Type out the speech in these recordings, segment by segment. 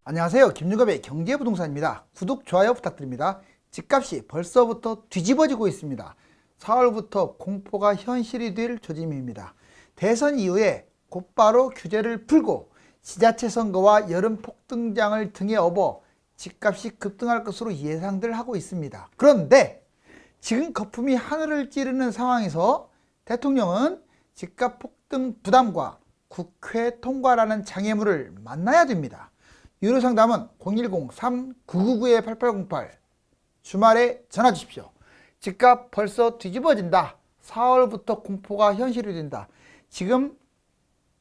안녕하세요. 김유갑의 경제부동산입니다. 구독, 좋아요 부탁드립니다. 집값이 벌써부터 뒤집어지고 있습니다. 4월부터 공포가 현실이 될 조짐입니다. 대선 이후에 곧바로 규제를 풀고 지자체 선거와 여름 폭등장을 등에 업어 집값이 급등할 것으로 예상들 하고 있습니다. 그런데 지금 거품이 하늘을 찌르는 상황에서 대통령은 집값 폭등 부담과 국회 통과라는 장애물을 만나야 됩니다. 유료 상담은 010-3999-8808 주말에 전화 주십시오. 집값 벌써 뒤집어진다. 4월부터 공포가 현실이 된다. 지금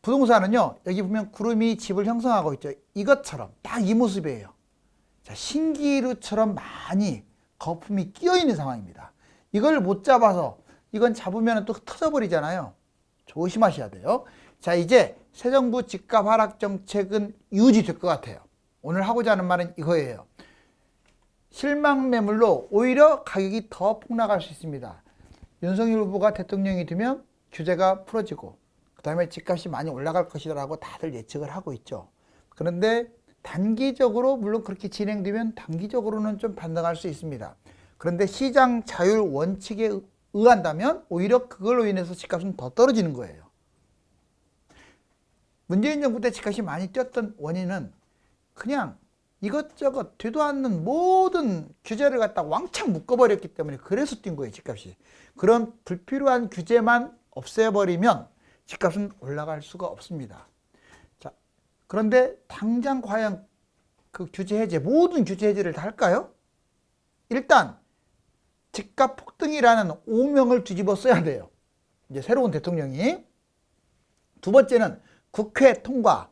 부동산은요, 여기 보면 구름이 집을 형성하고 있죠. 이것처럼 딱 이 모습이에요. 자, 신기루처럼 많이 거품이 끼어 있는 상황입니다. 이걸 못 잡아서 이건 잡으면 또 터져버리잖아요. 조심하셔야 돼요. 자, 이제 새 정부 집값 하락 정책은 유지될 것 같아요. 오늘 하고자 하는 말은 이거예요. 실망 매물로 오히려 가격이 더 폭락할 수 있습니다. 윤석열 후보가 대통령이 되면 규제가 풀어지고 그 다음에 집값이 많이 올라갈 것이라고 다들 예측을 하고 있죠. 그런데 단기적으로 물론 그렇게 진행되면 단기적으로는 좀 반등할 수 있습니다. 그런데 시장 자율 원칙에 의한다면 오히려 그걸로 인해서 집값은 더 떨어지는 거예요. 문재인 정부 때 집값이 많이 뛰었던 원인은 그냥 이것저것 되도 않는 모든 규제를 갖다 왕창 묶어버렸기 때문에 그래서 뛴 거예요, 집값이. 그런 불필요한 규제만 없애버리면 집값은 올라갈 수가 없습니다. 자, 그런데 당장 과연 그 규제 해제, 모든 규제 해제를 다 할까요? 일단 집값 폭등이라는 오명을 뒤집어 써야 돼요. 이제 새로운 대통령이. 두 번째는 국회 통과.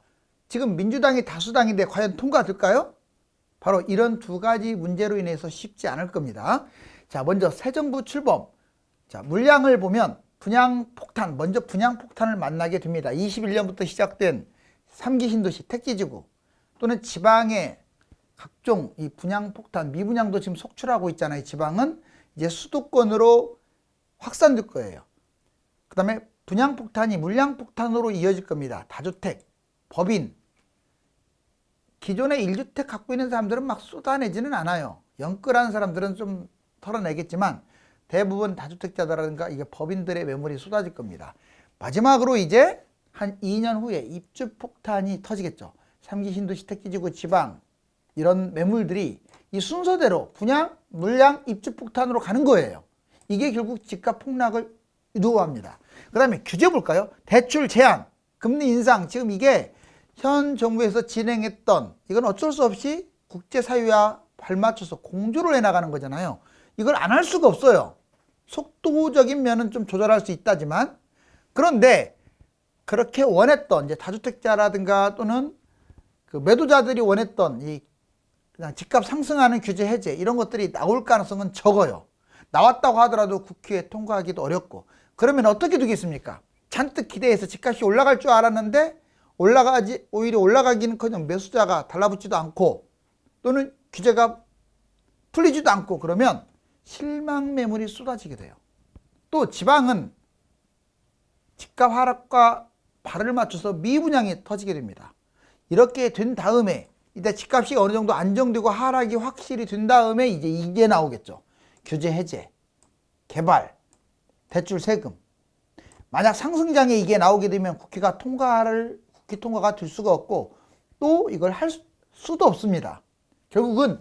지금 민주당이 다수당인데 과연 통과될까요? 바로 이런 두 가지 문제로 인해서 쉽지 않을 겁니다. 자, 먼저 새 정부 출범. 자, 물량을 보면 분양폭탄, 먼저 분양폭탄을 만나게 됩니다. 21년부터 시작된 3기 신도시 택지지구 또는 지방의 각종 이 분양폭탄, 미분양도 지금 속출하고 있잖아요. 지방은 이제 수도권으로 확산될 거예요. 그 다음에 분양폭탄이 물량폭탄으로 이어질 겁니다. 다주택, 법인, 기존에 1주택 갖고 있는 사람들은 막 쏟아내지는 않아요. 영끌한 사람들은 좀 털어내겠지만 대부분 다주택자들라든가 이게 법인들의 매물이 쏟아질 겁니다. 마지막으로 이제 한 2년 후에 입주폭탄이 터지겠죠. 3기 신도시 택지지구 지방 이런 매물들이 이 순서대로 분양, 물량, 입주폭탄으로 가는 거예요. 이게 결국 집값 폭락을 유도합니다. 그 다음에 규제 볼까요? 대출 제한, 금리 인상. 지금 이게 현 정부에서 진행했던 이건 어쩔 수 없이 국제사회와 발맞춰서 공조를 해나가는 거잖아요. 이걸 안 할 수가 없어요. 속도적인 면은 좀 조절할 수 있다지만 그런데 그렇게 원했던 이제 다주택자라든가 또는 그 매도자들이 원했던 이 그냥 집값 상승하는 규제 해제 이런 것들이 나올 가능성은 적어요. 나왔다고 하더라도 국회에 통과하기도 어렵고 그러면 어떻게 되겠습니까? 잔뜩 기대해서 집값이 올라갈 줄 알았는데 오히려 올라가기는커녕 매수자가 달라붙지도 않고 또는 규제가 풀리지도 않고 그러면 실망 매물이 쏟아지게 돼요. 또 지방은 집값 하락과 발을 맞춰서 미분양이 터지게 됩니다. 이렇게 된 다음에 이제 집값이 어느 정도 안정되고 하락이 확실히 된 다음에 이제 이게 나오겠죠. 규제 해제, 개발, 대출 세금. 만약 상승장에 이게 나오게 되면 국회 통과가 될 수가 없고 또 이걸 할 수도 없습니다. 결국은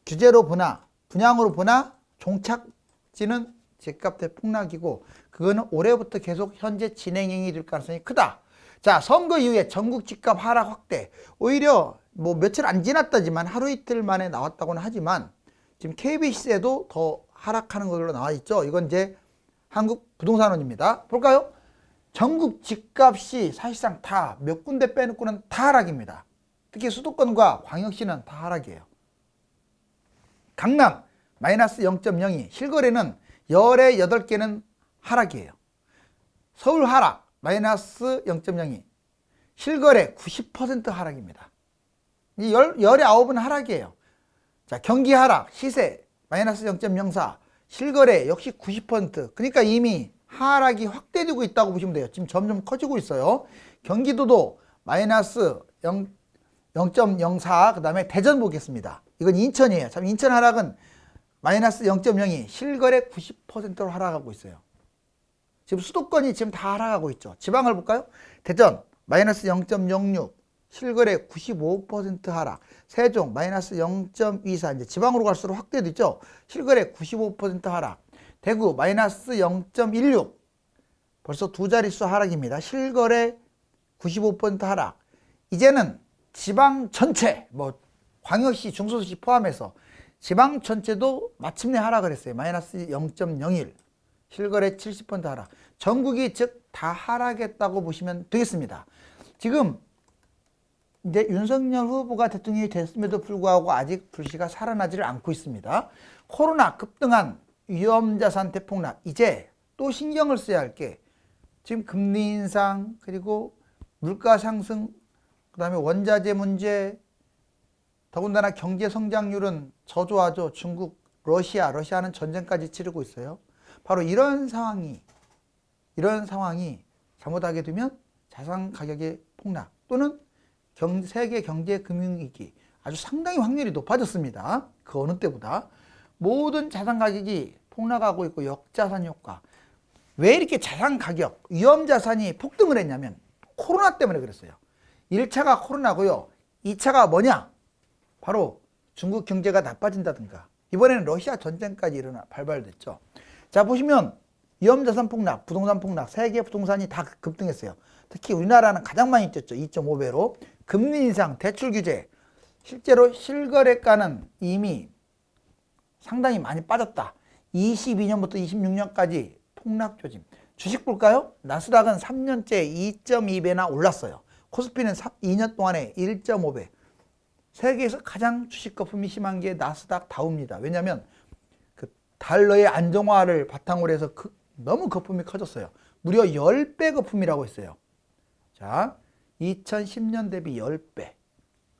규제로 보나 분양으로 보나 종착지는 집값 대폭락이고 그거는 올해부터 계속 현재 진행이 될 가능성이 크다. 자, 선거 이후에 전국 집값 하락 확대. 오히려 뭐 며칠 안 지났다지만 하루 이틀 만에 나왔다고는 하지만 지금 KBC에도 더 하락하는 걸로 나와 있죠. 이건 이제 한국부동산원입니다. 볼까요? 전국 집값이 사실상 다 몇 군데 빼놓고는 다 하락입니다. 특히 수도권과 광역시는 다 하락이에요. 강남 마이너스 0.02, 실거래는 열의 8개는 하락이에요. 서울 하락 마이너스 0.02, 실거래 90% 하락입니다. 이 열의 9은 하락이에요. 자, 경기 하락, 시세 마이너스 0.04, 실거래 역시 90%. 그러니까 이미 하락이 확대되고 있다고 보시면 돼요. 지금 점점 커지고 있어요. 경기도도 마이너스 0.04, 그 다음에 대전 보겠습니다. 이건 인천이에요. 참 인천 하락은 마이너스 0.02, 실거래 90%로 하락하고 있어요. 지금 수도권이 지금 다 하락하고 있죠. 지방을 볼까요? 대전 마이너스 0.06, 실거래 95% 하락. 세종 마이너스 0.24, 이제 지방으로 갈수록 확대되죠. 실거래 95% 하락. 대구 마이너스 0.16, 벌써 두 자릿수 하락입니다. 실거래 95% 하락. 이제는 지방 전체, 뭐 광역시, 중소도시 포함해서 지방 전체도 마침내 하락을 했어요. 마이너스 0.01, 실거래 70% 하락. 전국이 즉 다 하락했다고 보시면 되겠습니다. 지금 이제 윤석열 후보가 대통령이 됐음에도 불구하고 아직 불씨가 살아나지를 않고 있습니다. 코로나 급등한 위험자산 대폭락. 이제 또 신경을 써야 할 게 지금 금리 인상, 그리고 물가 상승, 그 다음에 원자재 문제, 더군다나 경제 성장률은 저조하죠. 중국, 러시아는 전쟁까지 치르고 있어요. 바로 이런 상황이 잘못하게 되면 자산 가격의 폭락 또는 세계 경제 금융위기, 아주 상당히 확률이 높아졌습니다. 그 어느 때보다. 모든 자산 가격이 폭락하고 있고 역자산 효과. 왜 이렇게 자산 가격, 위험 자산이 폭등을 했냐면 코로나 때문에 그랬어요. 1차가 코로나고요. 2차가 뭐냐? 바로 중국 경제가 나빠진다든가, 이번에는 러시아 전쟁까지 발발됐죠. 자, 보시면 위험자산 폭락, 부동산 폭락, 세계 부동산이 다 급등했어요. 특히 우리나라는 가장 많이 뛰었죠. 2.5배로. 금리 인상, 대출 규제, 실제로 실거래가는 이미 상당히 많이 빠졌다. 22년부터 26년까지 폭락 조짐. 주식 볼까요? 나스닥은 3년째 2.2배나 올랐어요. 코스피는 2년 동안에 1.5배. 세계에서 가장 주식 거품이 심한 게 나스닥 다우입니다. 왜냐하면 그 달러의 안정화를 바탕으로 해서 너무 거품이 커졌어요. 무려 10배 거품이라고 했어요. 자, 2010년 대비 10배.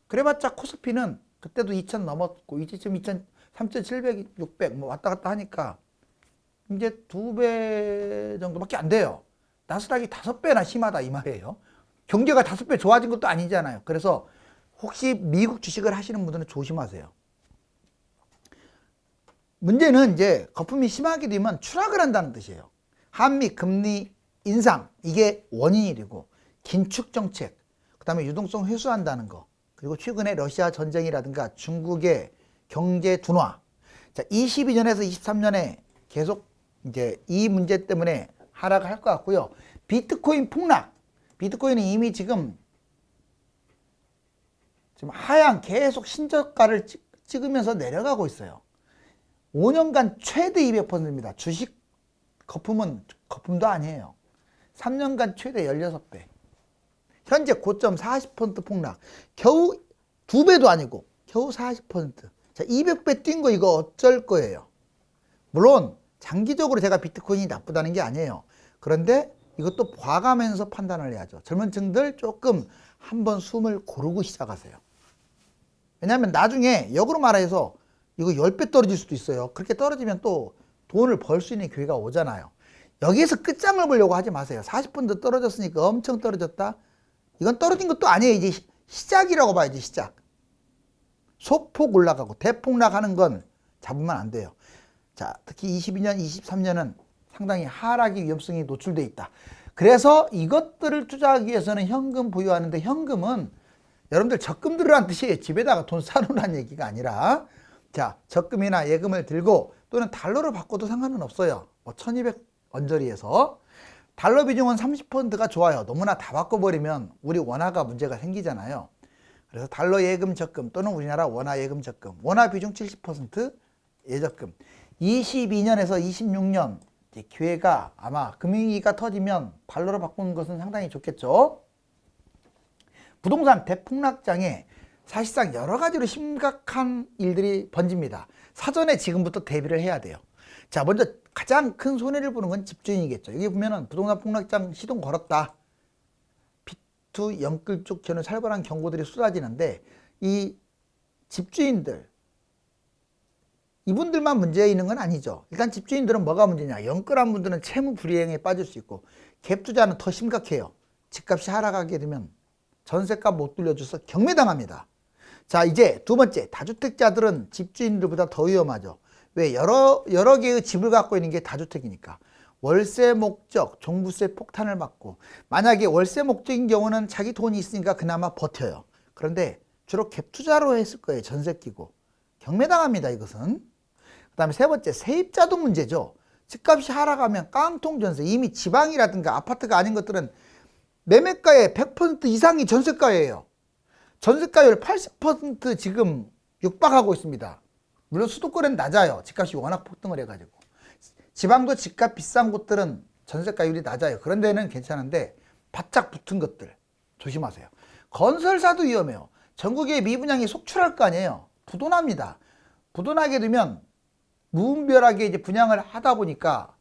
그래봤자 코스피는 그때도 2000 넘었고 이제 지금 3,700, 600 뭐 왔다 갔다 하니까 이제 2배 정도밖에 안 돼요. 나스닥이 5배나 심하다 이 말이에요. 경제가 5배 좋아진 것도 아니잖아요. 그래서 혹시 미국 주식을 하시는 분들은 조심하세요. 문제는 이제 거품이 심하게 되면 추락을 한다는 뜻이에요. 한미 금리 인상, 이게 원인이고, 긴축 정책, 그 다음에 유동성 회수한다는 거, 그리고 최근에 러시아 전쟁이라든가 중국의 경제 둔화. 자, 22년에서 23년에 계속 이제 이 문제 때문에 하락할 것 같고요. 비트코인 폭락. 비트코인은 이미 지금 하향 계속 신저가를 찍으면서 내려가고 있어요. 5년간 최대 200%입니다. 주식 거품은 거품도 아니에요. 3년간 최대 16배. 현재 고점 40% 폭락. 겨우 2배도 아니고 겨우 40%. 자, 200배 뛴 거 이거 어쩔 거예요. 물론 장기적으로 제가 비트코인이 나쁘다는 게 아니에요. 그런데 이것도 봐가면서 판단을 해야죠. 젊은 층들 조금 한번 숨을 고르고 시작하세요. 왜냐하면 나중에 역으로 말해서 이거 10배 떨어질 수도 있어요. 그렇게 떨어지면 또 돈을 벌 수 있는 기회가 오잖아요. 여기에서 끝장을 보려고 하지 마세요. 40% 떨어졌으니까 엄청 떨어졌다. 이건 떨어진 것도 아니에요. 이제 시작이라고 봐야지, 시작. 소폭 올라가고 대폭락하는 건 잡으면 안 돼요. 자, 특히 22년, 23년은 상당히 하락의 위험성이 노출되어 있다. 그래서 이것들을 투자하기 위해서는 현금 보유하는데, 현금은 여러분들 적금 들으라는 뜻이에요. 집에다가 돈 사놓으라는 얘기가 아니라, 자, 적금이나 예금을 들고 또는 달러로 바꿔도 상관은 없어요. 뭐 1200 언저리에서. 달러 비중은 30%가 좋아요. 너무나 다 바꿔버리면 우리 원화가 문제가 생기잖아요. 그래서 달러 예금 적금 또는 우리나라 원화 예금 적금, 원화 비중 70% 예적금. 22년에서 26년 이제 기회가, 아마 금융위기가 터지면 달러로 바꾸는 것은 상당히 좋겠죠. 부동산 대폭락장에 사실상 여러 가지로 심각한 일들이 번집니다. 사전에 지금부터 대비를 해야 돼요. 자, 먼저 가장 큰 손해를 보는 건 집주인이겠죠. 여기 보면은 부동산 폭락장 시동 걸었다. 비투 영끌 저는 살벌한 경고들이 쏟아지는데, 이 집주인들, 이분들만 문제 있는 건 아니죠. 일단 집주인들은 뭐가 문제냐? 영끌한 분들은 채무 불이행에 빠질 수 있고, 갭 투자는 더 심각해요. 집값이 하락하게 되면 전세값 못 돌려줘서 경매당합니다. 자, 이제 두 번째, 다주택자들은 집주인들보다 더 위험하죠. 왜? 여러 개의 집을 갖고 있는 게 다주택이니까. 월세 목적, 종부세 폭탄을 맞고, 만약에 월세 목적인 경우는 자기 돈이 있으니까 그나마 버텨요. 그런데 주로 갭 투자로 했을 거예요. 전세 끼고. 경매당합니다, 이것은. 그 다음에 세 번째, 세입자도 문제죠. 집값이 하락하면 깡통 전세, 이미 지방이라든가 아파트가 아닌 것들은 매매가의 100% 이상이 전세가예요. 전세가율 80% 지금 육박하고 있습니다. 물론 수도권은 낮아요. 집값이 워낙 폭등을 해가지고. 지방도 집값 비싼 곳들은 전세가율이 낮아요. 그런 데는 괜찮은데 바짝 붙은 것들 조심하세요. 건설사도 위험해요. 전국에 미분양이 속출할 거 아니에요. 부도납니다. 부도나게 되면 무분별하게 이제 분양을 하다 보니까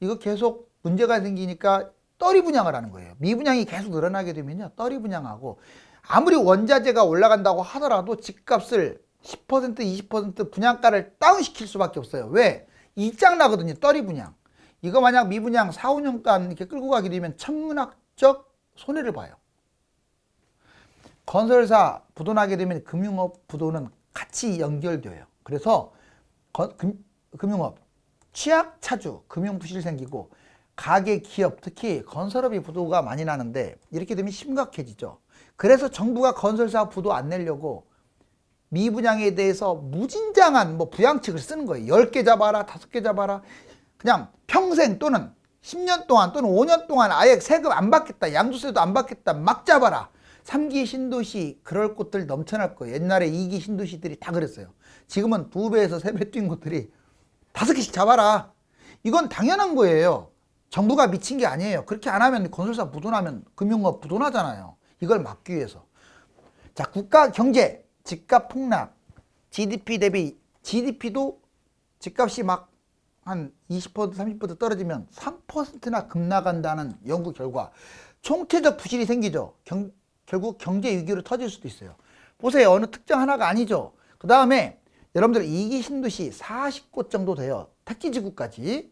이거 계속 문제가 생기니까 떨이 분양을 하는 거예요. 미분양이 계속 늘어나게 되면요, 떨이 분양하고, 아무리 원자재가 올라간다고 하더라도 집값을 10% 20% 분양가를 다운시킬 수밖에 없어요. 왜? 이장 나거든요. 떨이 분양. 이거 만약 미분양 4, 5년간 이렇게 끌고 가게 되면 천문학적 손해를 봐요. 건설사 부도나게 되면 금융업 부도는 같이 연결돼요. 그래서 금융업 취약차주 금융부실 생기고, 가계 기업 특히 건설업이 부도가 많이 나는데 이렇게 되면 심각해지죠. 그래서 정부가 건설사 부도 안 내려고 미분양에 대해서 무진장한 부양책을 쓰는 거예요. 10개 잡아라, 5개 잡아라. 그냥 평생 또는 10년 동안 또는 5년 동안 아예 세금 안 받겠다, 양도세도 안 받겠다, 막 잡아라. 3기 신도시 그럴 곳들 넘쳐날 거예요. 옛날에 2기 신도시들이 다 그랬어요. 지금은 2배에서 3배 뛴 곳들이 5개씩 잡아라. 이건 당연한 거예요. 정부가 미친 게 아니에요. 그렇게 안 하면 건설사 부도나면 금융업 부도나잖아요. 이걸 막기 위해서. 자, 국가 경제, 집값 폭락, GDP 대비 GDP도 집값이 막 한 20% 30% 떨어지면 3%나 급나간다는 연구 결과, 총체적 부실이 생기죠. 결국 경제 위기로 터질 수도 있어요. 보세요. 어느 특정 하나가 아니죠. 그 다음에 여러분들 2기 신도시 40곳 정도 돼요. 택지지구까지.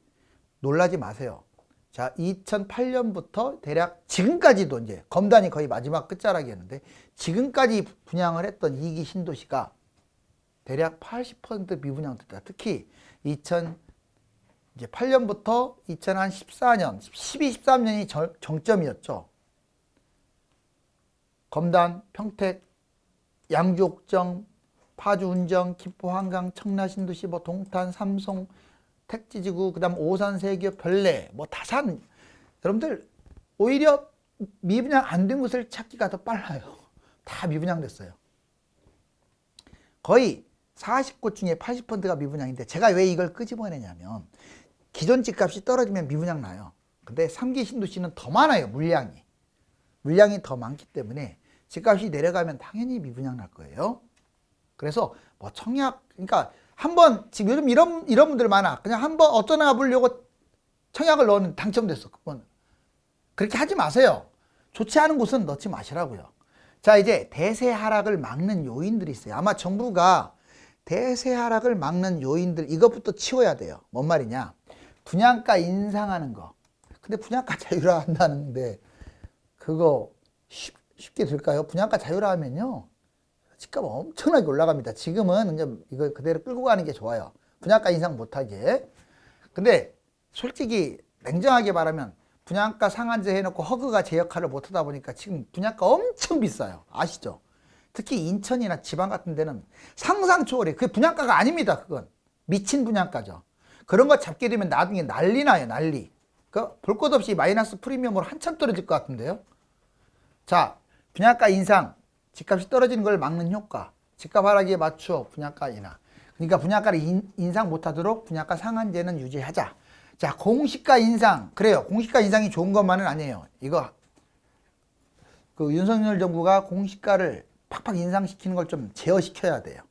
놀라지 마세요. 자, 2008년부터 대략 지금까지도 이제 검단이 거의 마지막 끝자락이었는데, 지금까지 분양을 했던 2기 신도시가 대략 80% 미분양됐다. 특히 2008년부터 2014년, 12, 13년이 정점이었죠. 검단, 평택, 양주옥정, 파주, 운정, 김포, 한강, 청라 신도시, 동탄, 삼송, 택지지구, 그 다음 오산, 세교, 별내, 다산. 여러분들 오히려 미분양 안 된 곳을 찾기가 더 빨라요. 다 미분양 됐어요. 거의 40곳 중에 80%가 미분양인데, 제가 왜 이걸 끄집어내냐면, 기존 집값이 떨어지면 미분양 나요. 근데 3기 신도시는 더 많아요. 물량이 더 많기 때문에 집값이 내려가면 당연히 미분양 날 거예요. 그래서 청약, 그러니까 한번 지금 요즘 이런 분들 많아. 그냥 한번 어쩌나 보려고 청약을 넣었는데 당첨됐어. 그건 그렇게 하지 마세요. 좋지 않은 곳은 넣지 마시라고요. 자, 이제 대세 하락을 막는 요인들이 있어요. 아마 정부가 대세 하락을 막는 요인들, 이것부터 치워야 돼요. 뭔 말이냐? 분양가 인상하는 거. 근데 분양가 자유화 한다는데 그거 쉽게 될까요? 분양가 자유화 하면요, 집값 엄청나게 올라갑니다. 지금은 이제 이거 그대로 끌고 가는 게 좋아요. 분양가 인상 못하게. 근데 솔직히 냉정하게 말하면 분양가 상한제 해놓고 허그가 제 역할을 못하다 보니까 지금 분양가 엄청 비싸요. 아시죠? 특히 인천이나 지방 같은 데는 상상 초월해. 그게 분양가가 아닙니다. 그건 미친 분양가죠. 그런 거 잡게 되면 나중에 난리 나요. 난리. 볼 것 없이 마이너스 프리미엄으로 한참 떨어질 것 같은데요. 자, 분양가 인상, 집값이 떨어지는 걸 막는 효과, 집값 하락에 맞추어 분양가 인하. 그러니까 분양가를 인상 못하도록 분양가 상한제는 유지하자. 자, 공시가 인상. 그래요. 공시가 인상이 좋은 것만은 아니에요. 이거 윤석열 정부가 공시가를 팍팍 인상시키는 걸 좀 제어시켜야 돼요.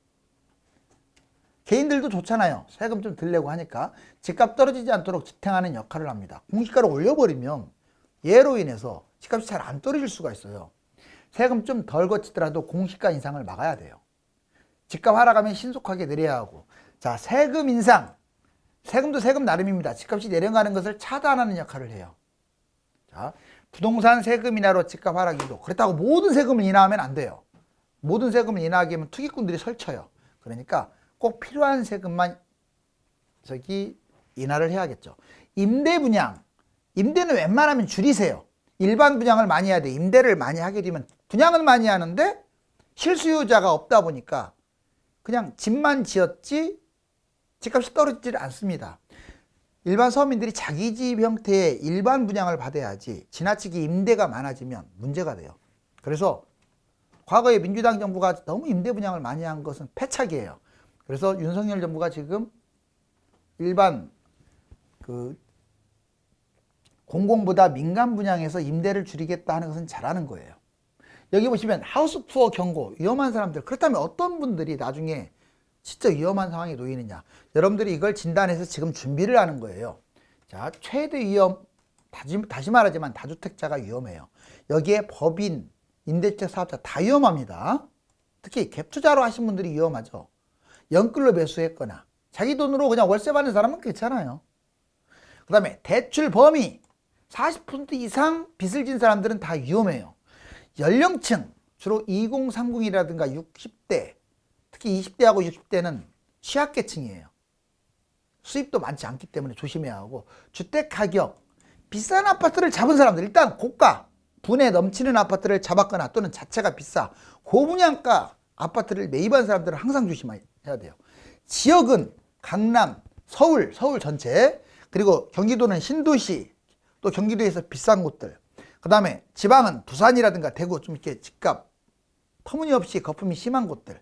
개인들도 좋잖아요. 세금 좀 덜 내고 하니까 집값 떨어지지 않도록 지탱하는 역할을 합니다. 공시가를 올려버리면 얘로 인해서 집값이 잘 안 떨어질 수가 있어요. 세금 좀 덜 거치더라도 공시가 인상을 막아야 돼요. 집값 하락하면 신속하게 내려야 하고. 자, 세금 인상. 세금도 세금 나름입니다. 집값이 내려가는 것을 차단하는 역할을 해요. 자, 부동산 세금 인하로 집값 하락 유도. 그렇다고 모든 세금을 인하하면 안 돼요. 모든 세금을 인하하게 하면 투기꾼들이 설쳐요. 그러니까 꼭 필요한 세금만 인하를 해야겠죠. 임대 분양. 임대는 웬만하면 줄이세요. 일반 분양을 많이 해야 돼. 임대를 많이 하게 되면 분양은 많이 하는데 실수요자가 없다 보니까 그냥 집만 지었지 집값이 떨어지질 않습니다. 일반 서민들이 자기 집 형태의 일반 분양을 받아야지 지나치게 임대가 많아지면 문제가 돼요. 그래서 과거에 민주당 정부가 너무 임대 분양을 많이 한 것은 패착이에요. 그래서 윤석열 정부가 지금 일반 공공보다 민간 분양에서 임대를 줄이겠다 하는 것은 잘하는 거예요. 여기 보시면 하우스 푸어 경고, 위험한 사람들. 그렇다면 어떤 분들이 나중에 진짜 위험한 상황에 놓이느냐. 여러분들이 이걸 진단해서 지금 준비를 하는 거예요. 자, 최대 위험, 다시 말하지만 다주택자가 위험해요. 여기에 법인, 임대주택 사업자 다 위험합니다. 특히 갭 투자로 하신 분들이 위험하죠. 연끌로 매수했거나 자기 돈으로 그냥 월세 받는 사람은 괜찮아요. 그 다음에 대출 범위 40% 이상 빚을 진 사람들은 다 위험해요. 연령층 주로 2030이라든가 60대, 특히 20대하고 60대는 취약계층이에요. 수입도 많지 않기 때문에 조심해야 하고, 주택가격 비싼 아파트를 잡은 사람들, 일단 고가 분에 넘치는 아파트를 잡았거나 또는 자체가 비싸 고분양가 아파트를 매입한 사람들은 항상 조심해야 돼요. 지역은 강남, 서울 전체, 그리고 경기도는 신도시, 또 경기도에서 비싼 곳들, 그 다음에 지방은 부산이라든가 대구 좀 이렇게 집값 터무니없이 거품이 심한 곳들,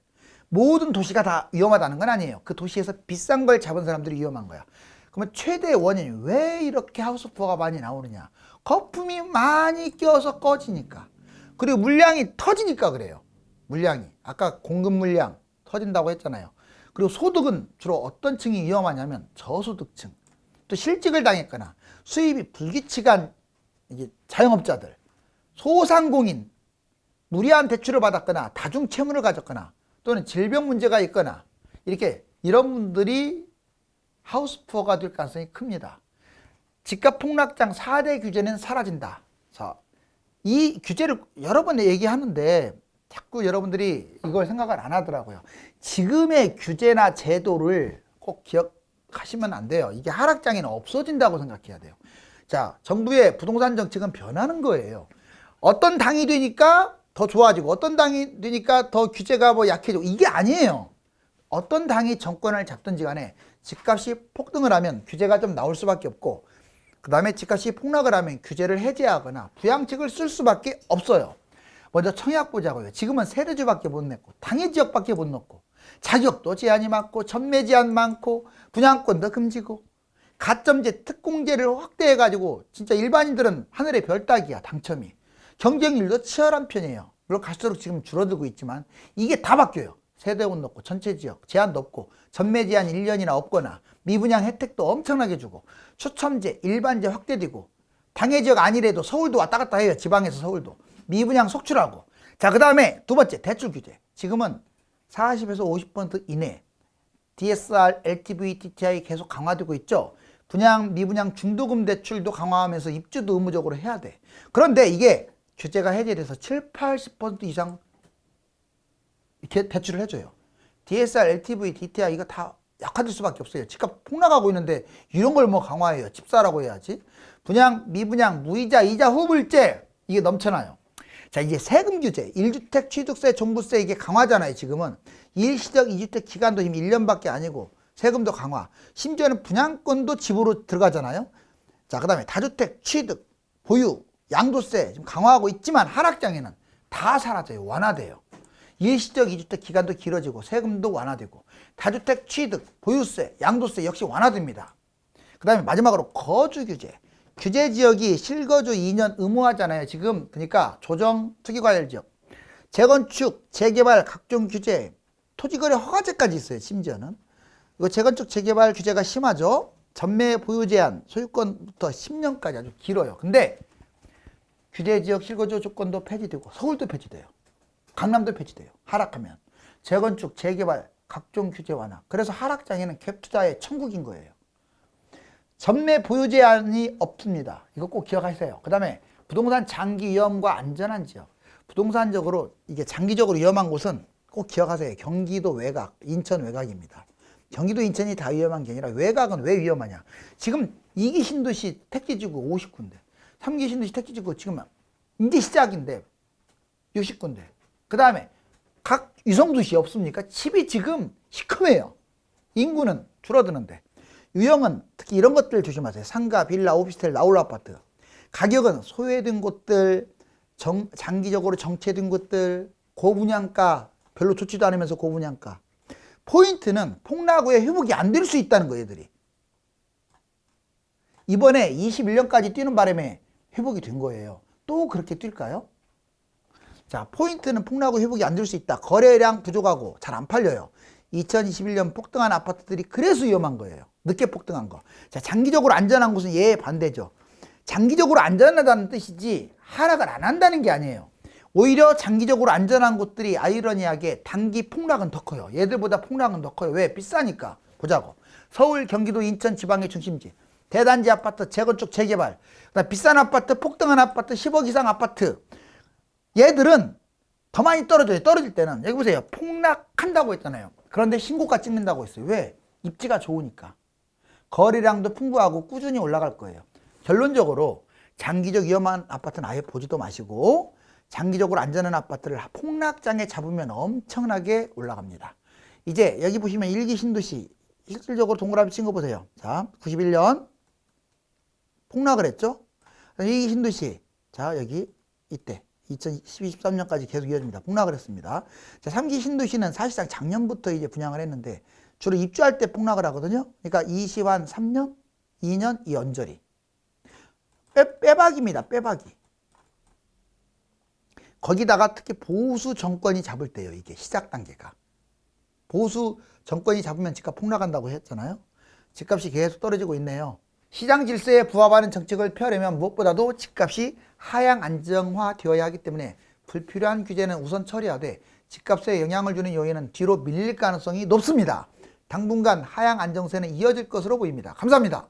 모든 도시가 다 위험하다는 건 아니에요. 그 도시에서 비싼 걸 잡은 사람들이 위험한 거야. 그러면 최대 원인이 왜 이렇게 하우스푸어가 많이 나오느냐? 거품이 많이 껴서 꺼지니까, 그리고 물량이 터지니까 그래요. 물량이 아까 공급 물량 터진다고 했잖아요. 그리고 소득은 주로 어떤 층이 위험하냐면 저소득층, 또 실직을 당했거나 수입이 불규칙한 이게 자영업자들, 소상공인, 무리한 대출을 받았거나 다중채무를 가졌거나 또는 질병 문제가 있거나 이런 분들이 하우스푸어가 될 가능성이 큽니다. 집값 폭락장 4대 규제는 사라진다. 자, 이 규제를 여러 번 얘기하는데 자꾸 여러분들이 이걸 생각을 안 하더라고요. 지금의 규제나 제도를 꼭 기억하시면 안 돼요. 이게 하락장에는 없어진다고 생각해야 돼요. 자, 정부의 부동산 정책은 변하는 거예요. 어떤 당이 되니까 더 좋아지고 어떤 당이 되니까 더 규제가 약해지고, 이게 아니에요. 어떤 당이 정권을 잡든지 간에 집값이 폭등을 하면 규제가 좀 나올 수밖에 없고, 그 다음에 집값이 폭락을 하면 규제를 해제하거나 부양책을 쓸 수밖에 없어요. 먼저 청약 보자고요. 지금은 세대주밖에 못 냈고 당해 지역밖에 못 넣고 자격도 제한이 많고 전매 제한 많고 분양권도 금지고 가점제 특공제를 확대해가지고 진짜 일반인들은 하늘의 별 따기야. 당첨이. 경쟁률도 치열한 편이에요. 물론 갈수록 지금 줄어들고 있지만 이게 다 바뀌어요. 세대원 넣고 전체 지역 제한도 없고 전매 제한 1년이나 없거나 미분양 혜택도 엄청나게 주고 추첨제 일반제 확대되고 당해 지역 아니래도 서울도 왔다 갔다 해요. 지방에서 서울도 미분양 속출하고. 자, 그 다음에 두 번째 대출 규제. 지금은 40에서 50% 이내 DSR, LTV, DTI 계속 강화되고 있죠. 분양, 미분양 중도금 대출도 강화하면서 입주도 의무적으로 해야 돼. 그런데 이게 규제가 해제돼서 7, 80% 이상 이렇게 대출을 해줘요. DSR, LTV, DTI 이거 다 약화될 수밖에 없어요. 집값 폭락하고 있는데 이런 걸 강화해요. 집 사라고 해야지. 분양, 미분양, 무이자, 이자, 후불제 이게 넘쳐나요. 자, 이제 세금 규제, 1주택 취득세, 종부세 이게 강화잖아요. 지금은 일시적 2주택 기간도 지금 1년밖에 아니고 세금도 강화, 심지어는 분양권도 집으로 들어가잖아요. 자, 그 다음에 다주택 취득, 보유, 양도세 지금 강화하고 있지만 하락장에는 다 사라져요. 완화돼요. 일시적 2주택 기간도 길어지고 세금도 완화되고 다주택 취득, 보유세, 양도세 역시 완화됩니다. 그 다음에 마지막으로 거주 규제. 규제 지역이 실거주 2년 의무화잖아요. 지금 그러니까 조정 투기과열지역, 재건축, 재개발 각종 규제, 토지거래 허가제까지 있어요. 심지어는 이거 재건축, 재개발 규제가 심하죠. 전매 보유 제한, 소유권부터 10년까지 아주 길어요. 근데 규제 지역 실거주 조건도 폐지되고 서울도 폐지돼요. 강남도 폐지돼요. 하락하면 재건축, 재개발 각종 규제 완화. 그래서 하락장에는 갭 투자의 천국인 거예요. 전매 보유 제한이 없습니다. 이거 꼭 기억하세요. 그 다음에 부동산 장기 위험과 안전한 지역. 부동산적으로 이게 장기적으로 위험한 곳은 꼭 기억하세요. 경기도 외곽, 인천 외곽입니다. 경기도 인천이 다 위험한 게 아니라 외곽은 왜 위험하냐. 지금 2기 신도시 택지지구 50군데, 3기 신도시 택지지구 지금 이제 시작인데 60군데. 그 다음에 각 유성도시 없습니까? 칩이 지금 시커매요. 인구는 줄어드는데. 유형은 특히 이런 것들 조심하세요. 상가, 빌라, 오피스텔, 나홀로 아파트. 가격은 소외된 곳들, 장기적으로 정체된 곳들, 고분양가, 별로 좋지도 않으면서 고분양가. 포인트는 폭락 후에 회복이 안 될 수 있다는 거예요, 얘들이. 이번에 21년까지 뛰는 바람에 회복이 된 거예요. 또 그렇게 뛸까요? 자, 포인트는 폭락 후 회복이 안 될 수 있다. 거래량 부족하고 잘 안 팔려요. 2021년 폭등한 아파트들이 그래서 위험한 거예요. 늦게 폭등한 거. 자, 장기적으로 안전한 곳은 얘에 반대죠. 장기적으로 안전하다는 뜻이지 하락을 안 한다는 게 아니에요. 오히려 장기적으로 안전한 곳들이 아이러니하게 단기 폭락은 더 커요. 얘들보다 폭락은 더 커요. 왜? 비싸니까. 보자고. 서울, 경기도, 인천 지방의 중심지. 대단지 아파트, 재건축, 재개발. 그다음 비싼 아파트, 폭등한 아파트, 10억 이상 아파트. 얘들은 더 많이 떨어져요. 떨어질 때는. 여기 보세요. 폭락한다고 했잖아요. 그런데 신고가 찍는다고 했어요. 왜? 입지가 좋으니까. 거래량도 풍부하고 꾸준히 올라갈 거예요. 결론적으로 장기적 위험한 아파트는 아예 보지도 마시고 장기적으로 안전한 아파트를 폭락장에 잡으면 엄청나게 올라갑니다. 이제 여기 보시면 1기 신도시 실질적으로 동그라미 친 거 보세요. 자, 91년 폭락을 했죠. 1기 신도시 자 여기 이때 2012-13년까지 계속 이어집니다. 폭락을 했습니다. 자, 3기 신도시는 사실상 작년부터 이제 분양을 했는데 주로 입주할 때 폭락을 하거든요. 그러니까 20한 3년, 2년 이 언저리. 빼박입니다. 빼박이. 거기다가 특히 보수 정권이 잡을 때요. 이게 시작 단계가. 보수 정권이 잡으면 집값 폭락한다고 했잖아요. 집값이 계속 떨어지고 있네요. 시장 질서에 부합하는 정책을 펴려면 무엇보다도 집값이 하향 안정화되어야 하기 때문에 불필요한 규제는 우선 처리하되 집값에 영향을 주는 요인은 뒤로 밀릴 가능성이 높습니다. 당분간 하향 안정세는 이어질 것으로 보입니다. 감사합니다.